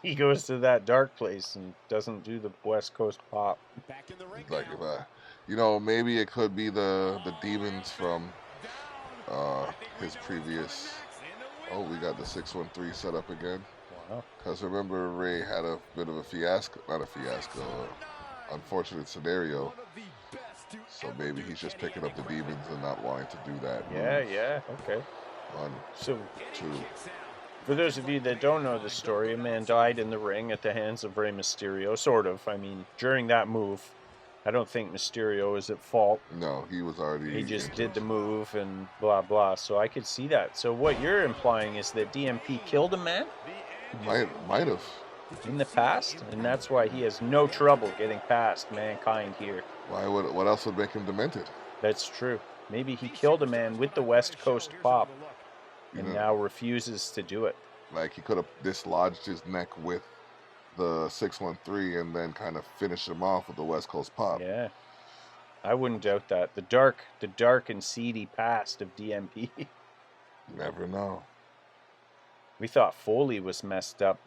He goes to that dark place and doesn't do the West Coast pop. Like maybe it could be the demons from his previous. Oh, we got the 613 set up again. Wow. Because remember, Ray had a bit of a fiasco, not a fiasco, unfortunate scenario. So maybe he's just picking up the demons and not wanting to do that. Yeah, okay. 1, So 2. For those of you that don't know the story, a man died in the ring at the hands of Rey Mysterio, sort of. I mean, during that move, I don't think Mysterio is at fault. No, he was already... He just did the move and blah, blah. So I could see that. So what you're implying is that DMP killed a man? Might have. In the past? And that's why he has no trouble getting past Mankind here. What else would make him demented? That's true. Maybe he killed a man with the West Coast pop. And now refuses to do it. Like he could have dislodged his neck with the 613 and then kind of finished him off with the West Coast pop. Yeah, I wouldn't doubt that. The dark and seedy past of DMP. Never know. We thought Foley was messed up.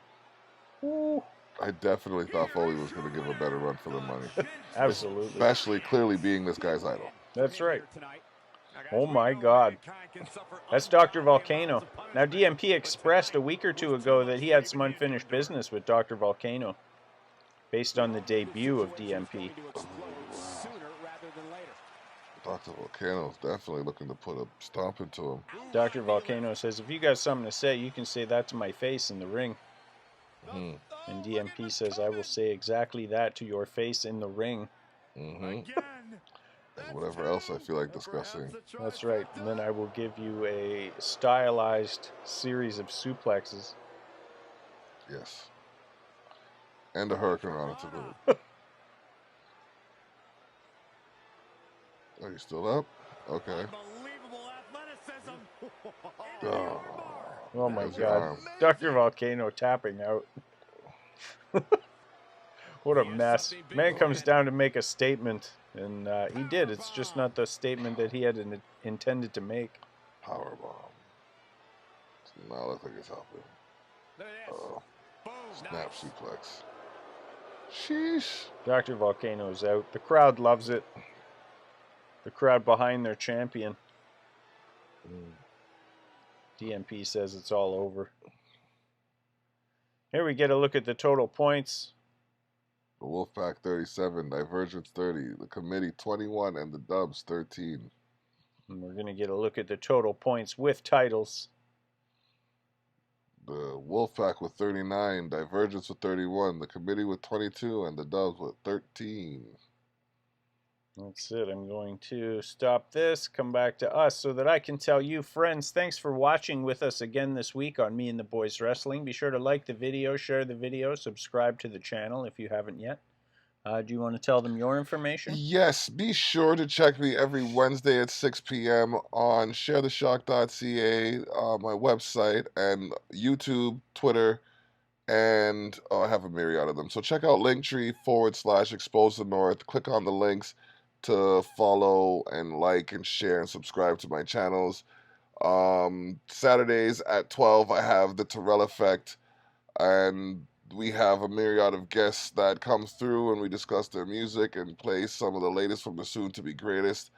Ooh. I definitely thought Foley was going to give a better run for the money. Absolutely. Especially clearly being this guy's idol. That's right. Oh my God. That's Dr. Volcano. Now, DMP expressed a week or two ago that he had some unfinished business with Dr. Volcano based on the debut of DMP. Dr. Volcano's definitely looking to put a stomp into him. Dr. Volcano says, if you got something to say, you can say that to my face in the ring. Mm-hmm. And DMP says, I will say exactly that to your face in the ring. Mm-hmm. And whatever else I feel like discussing. That's right. And then I will give you a stylized series of suplexes. Yes. And a hurricane rana to boot. Are you still up? Okay. Oh my God. Dr. Volcano tapping out. What a mess. Man comes down to make a statement, and he did. It's just not the statement that he had intended to make. Powerbomb. Does not look like it's helping. Oh. Snap suplex. Sheesh. Dr. Volcano's out. The crowd loves it. The crowd behind their champion. DMP says it's all over. Here we get a look at the total points. The Wolfpack 37, Divergence 30, the Committee 21, and the Dubs 13. And we're going to get a look at the total points with titles. The Wolfpack with 39, Divergence with 31, the Committee with 22, and the Dubs with 13. That's it. I'm going to stop this, come back to us so that I can tell you, friends, thanks for watching with us again this week on Me and the Boys Wrestling. Be sure to like the video, share the video, subscribe to the channel if you haven't yet. Do you want to tell them your information? Yes, be sure to check me every Wednesday at 6 p.m. on sharetheshock.ca, my website, and YouTube, Twitter, and I have a myriad of them. So check out Linktree/Expose the North. Click on the links to follow and like and share and subscribe to my channels. Saturdays at 12, I have the Terrell Effect, and we have a myriad of guests that come through and we discuss their music and play some of the latest from the soon-to-be greatest.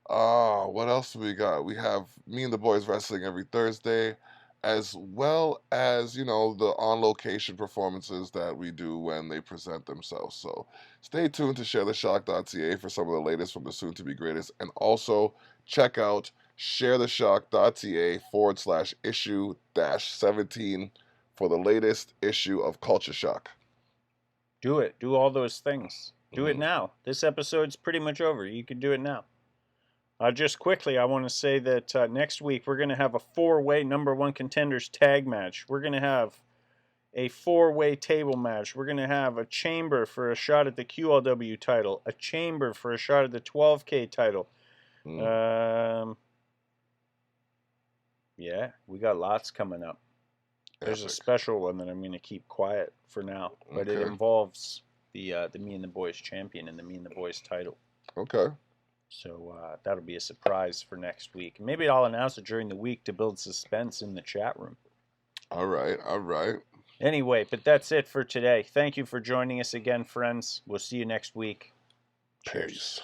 What else do we got? We have Me and the Boys Wrestling every Thursday, as well as, the on-location performances that we do when they present themselves. So stay tuned to sharetheshock.ca for some of the latest from the soon-to-be greatest. And also check out sharetheshock.ca/issue-17 for the latest issue of Culture Shock. Do it. Do all those things. Do it now. This episode's pretty much over. You can do it now. Just quickly, I want to say that next week we're going to have a 4-way number 1 contenders tag match. We're going to have a 4-way table match. We're going to have a chamber for a shot at the QLW title, a chamber for a shot at the 12K title. Yeah, we got lots coming up. There's a special one that I'm going to keep quiet for now, but it involves the Me and the Boys champion and the Me and the Boys title. Okay. So that'll be a surprise for next week. Maybe I'll announce it during the week to build suspense in the chat room. All right. Anyway, but that's it for today. Thank you for joining us again, friends. We'll see you next week. Cheers. Peace.